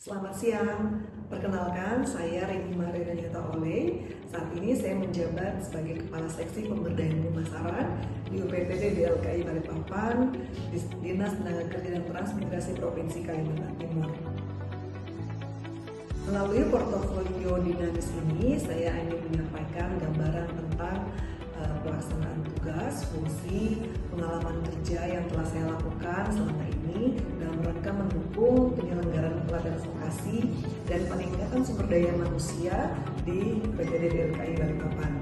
Selamat siang, perkenalkan saya Rini Marianita Ole. Saat ini saya menjabat sebagai Kepala Seksi Pemberdayaan Pemasaran di UPTD DLKI Balikpapan, Dinas Tenaga Kerja dan Transmigrasi Provinsi Kalimantan Timur. Melalui portofolio dinamis ini, saya ingin menyampaikan gambaran tentang pelaksanaan tugas, fungsi, pengalaman kerja yang telah saya lakukan selama ini dalam rangka mendukung penyelenggaraan pelatihan vokasi dan peningkatan sumber daya manusia di UPTD DLKI Balikpapan.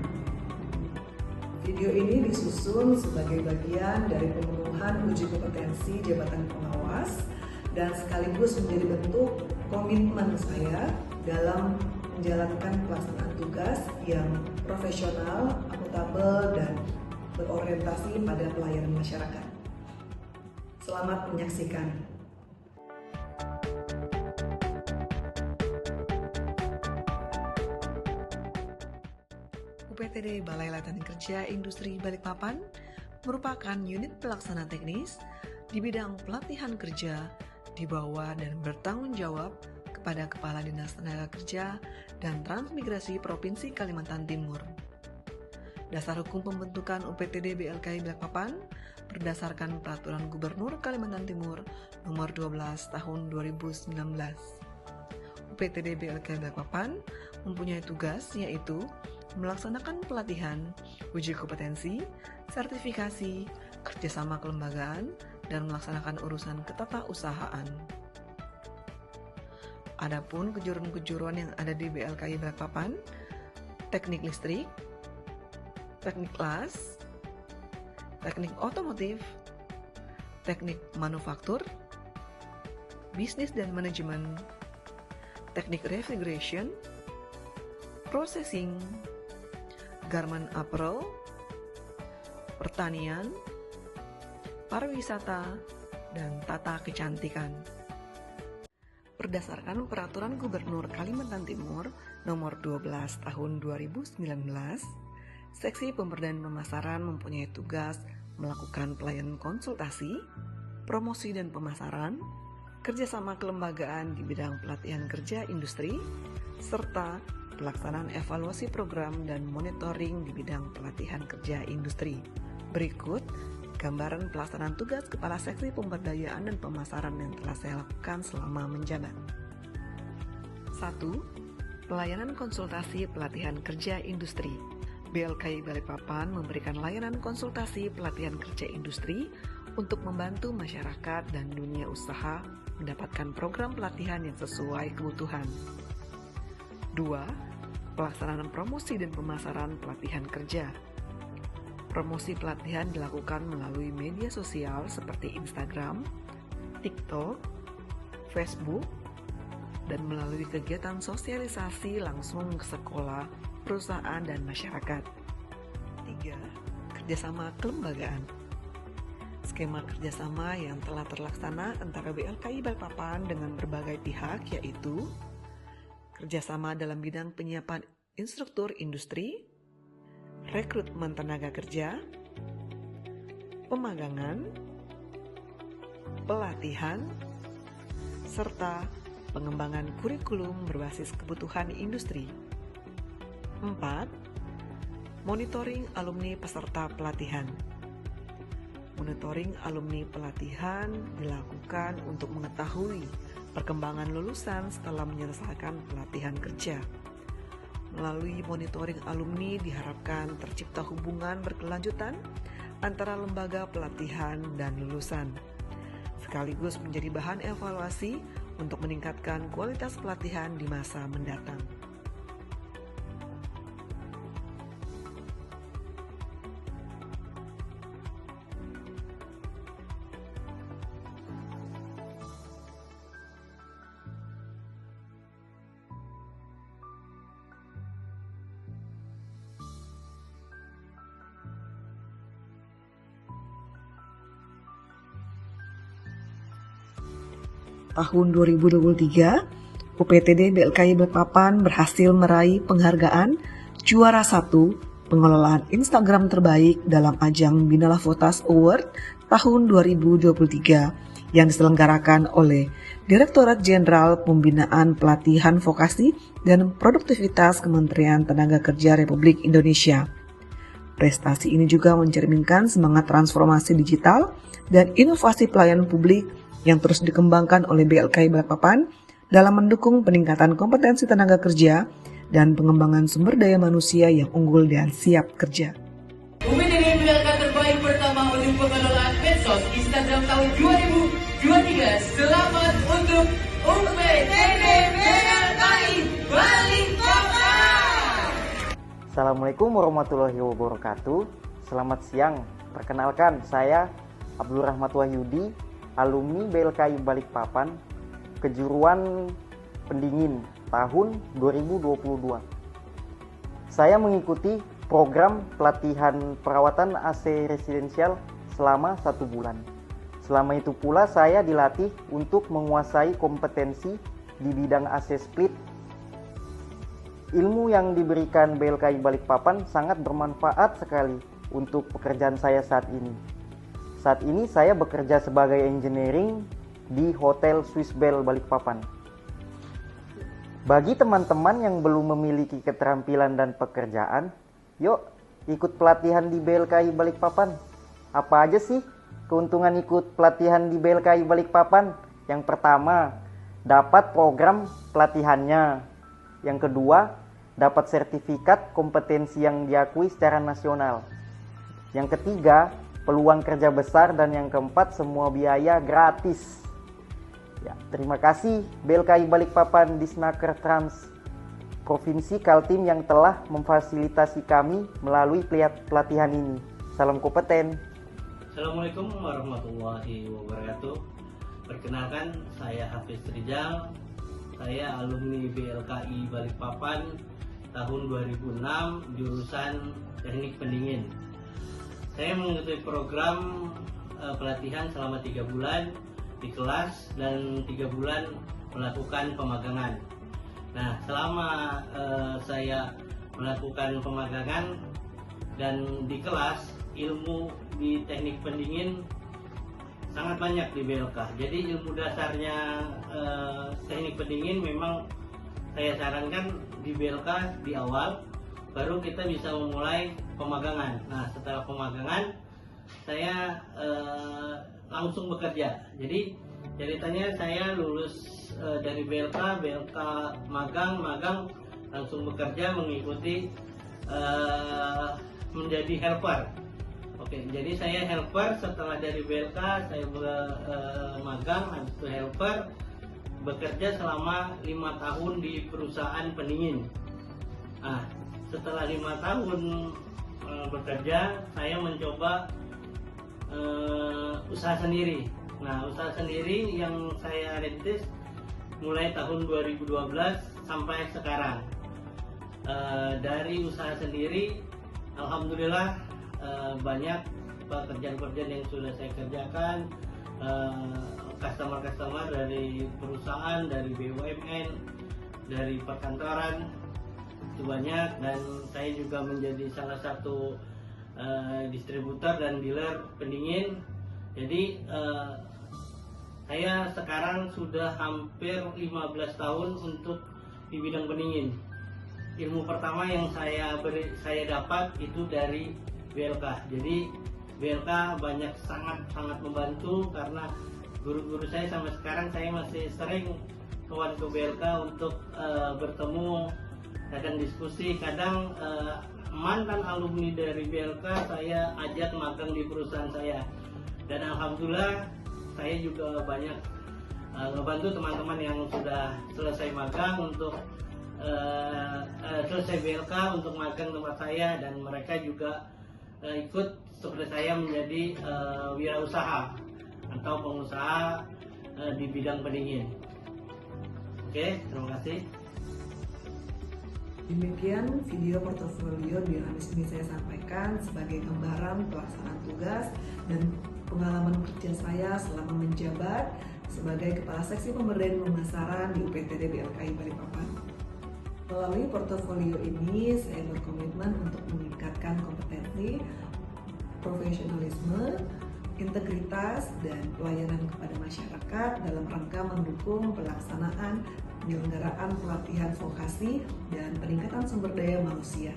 Video ini disusun sebagai bagian dari pemenuhan uji kompetensi jabatan pengawas dan sekaligus menjadi bentuk komitmen saya dalam menjalankan pelaksanaan tugas yang profesional, akuntabel, dan berorientasi pada pelayanan masyarakat. Selamat menyaksikan. UPTD Balai Latihan Kerja Industri Balikpapan merupakan unit pelaksana teknis di bidang pelatihan kerja di bawah dan bertanggung jawab kepada Kepala Dinas Tenaga Kerja dan Transmigrasi Provinsi Kalimantan Timur. Dasar hukum pembentukan UPTD BLKI Balikpapan berdasarkan Peraturan Gubernur Kalimantan Timur Nomor 12 Tahun 2019. UPTD BLKI Balikpapan mempunyai tugas yaitu melaksanakan pelatihan, uji kompetensi, sertifikasi, kerjasama kelembagaan, dan melaksanakan urusan ketatausahaan. Adapun kejuruan-kejuruan yang ada di BLKI Balikpapan, teknik listrik, teknik las, teknik otomotif, teknik manufaktur, bisnis dan manajemen, teknik refrigeration, processing, garment apparel, pertanian, pariwisata, dan tata kecantikan. Berdasarkan Peraturan Gubernur Kalimantan Timur Nomor 12 Tahun 2019, Seksi Pemberdayaan Pemasaran mempunyai tugas melakukan pelayanan konsultasi, promosi dan pemasaran, kerjasama kelembagaan di bidang pelatihan kerja industri, serta pelaksanaan evaluasi program dan monitoring di bidang pelatihan kerja industri. Berikut gambaran pelaksanaan tugas Kepala Seksi Pemberdayaan dan Pemasaran yang telah saya lakukan selama menjabat. 1. Pelayanan konsultasi pelatihan kerja industri. BLKI Balikpapan memberikan layanan konsultasi pelatihan kerja industri untuk membantu masyarakat dan dunia usaha mendapatkan program pelatihan yang sesuai kebutuhan. 2. Pelaksanaan promosi dan pemasaran pelatihan kerja. Promosi pelatihan dilakukan melalui media sosial seperti Instagram, TikTok, Facebook, dan melalui kegiatan sosialisasi langsung ke sekolah, perusahaan, dan masyarakat. 3. Kerjasama kelembagaan. Skema kerjasama yang telah terlaksana antara BLKI Balikpapan dengan berbagai pihak yaitu kerjasama dalam bidang penyiapan instruktur industri, rekrutmen tenaga kerja, pemagangan, pelatihan, serta pengembangan kurikulum berbasis kebutuhan industri. 4. Monitoring alumni peserta pelatihan. Monitoring alumni pelatihan dilakukan untuk mengetahui perkembangan lulusan setelah menyelesaikan pelatihan kerja. Melalui monitoring alumni diharapkan tercipta hubungan berkelanjutan antara lembaga pelatihan dan lulusan, sekaligus menjadi bahan evaluasi untuk meningkatkan kualitas pelatihan di masa mendatang. Tahun 2023, UPTD BLKI Balikpapan berhasil meraih penghargaan juara 1 pengelolaan Instagram terbaik dalam ajang Binala Votas Award tahun 2023 yang diselenggarakan oleh Direktorat Jenderal Pembinaan Pelatihan Vokasi dan Produktivitas Kementerian Tenaga Kerja Republik Indonesia. Prestasi ini juga mencerminkan semangat transformasi digital dan inovasi pelayanan publik yang terus dikembangkan oleh BLKI Balikpapan dalam mendukung peningkatan kompetensi tenaga kerja dan pengembangan sumber daya manusia yang unggul dan siap kerja. UPT ini mendapatkan terbaik pertama untuk pengelolaan medsos Instagram tahun 2023. Selamat untuk UPTD BLKI Balikpapan. Assalamualaikum warahmatullahi wabarakatuh. Selamat siang. Perkenalkan, saya Abdul Rahmat Wahyudi, alumni BLKI Balikpapan, kejuruan pendingin tahun 2022. Saya mengikuti program pelatihan perawatan AC residensial selama 1 bulan. Selama itu pula saya dilatih untuk menguasai kompetensi di bidang AC split. Ilmu yang diberikan BLKI Balikpapan sangat bermanfaat sekali untuk pekerjaan saya saat ini. Saat ini saya bekerja sebagai engineering di Hotel Swiss Bell Balikpapan. Bagi teman-teman yang belum memiliki keterampilan dan pekerjaan, yuk ikut pelatihan di BLKI Balikpapan. Apa aja sih keuntungan ikut pelatihan di BLKI Balikpapan? Yang pertama, dapat program pelatihannya. Yang kedua, dapat sertifikat kompetensi yang diakui secara nasional. Yang ketiga, peluang kerja besar. Dan yang keempat, semua biaya gratis. Ya, terima kasih BLKI Balikpapan Disnaker Trans Provinsi Kaltim yang telah memfasilitasi kami melalui pelatihan ini. Salam kompeten. Assalamualaikum warahmatullahi wabarakatuh. Perkenalkan, saya Hafiz Rijal. Saya alumni BLKI Balikpapan tahun 2006, jurusan Teknik Pendingin. Saya mengikuti program pelatihan selama 3 bulan di kelas dan 3 bulan melakukan pemagangan. Nah, selama saya melakukan pemagangan dan di kelas, ilmu di teknik pendingin sangat banyak di BLK. Jadi ilmu dasarnya teknik pendingin memang saya sarankan di BLK di awal, baru kita bisa memulai pemagangan. Nah, setelah pemagangan saya langsung bekerja. Jadi ceritanya saya lulus dari BLK magang langsung bekerja mengikuti menjadi helper. Oke, jadi saya helper. Setelah dari BLK saya magang atau helper, bekerja selama 5 tahun di perusahaan pendingin. Nah, setelah 5 tahun bekerja, saya mencoba usaha sendiri. Nah, usaha sendiri yang saya rintis mulai tahun 2012 sampai sekarang. Dari usaha sendiri, alhamdulillah banyak pekerjaan-pekerjaan yang sudah saya kerjakan. Customer-customer dari perusahaan, dari BUMN, dari perkantoran itu banyak, dan saya juga menjadi salah satu distributor dan dealer pendingin. Jadi saya sekarang sudah hampir 15 tahun untuk di bidang pendingin. Ilmu pertama yang saya dapat itu dari BLK. Jadi BLK sangat membantu, karena guru-guru saya sampai sekarang saya masih sering kawan ke BLK untuk bertemu, kadang diskusi, kadang mantan alumni dari BLK saya ajak magang di perusahaan saya. Dan alhamdulillah saya juga banyak ngebantu teman-teman yang sudah selesai magang untuk selesai BLK untuk magang tempat saya, dan mereka juga ikut seperti saya menjadi wirausaha atau pengusaha di bidang pendingin. Oke, terima kasih. Demikian video portofolio dinamis ini saya sampaikan sebagai gambaran pelaksanaan tugas dan pengalaman kerja saya selama menjabat sebagai Kepala Seksi Pemberdayaan Pemasaran di UPTD BLKI Balikpapan. Melalui portofolio ini, saya berkomitmen untuk meningkatkan kompetensi, profesionalisme, integritas, dan pelayanan kepada masyarakat dalam rangka mendukung pelaksanaan penyelenggaraan pelatihan vokasi dan peningkatan sumber daya manusia.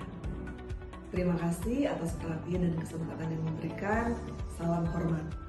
Terima kasih atas perhatian dan kesempatan yang memberikan. Salam hormat.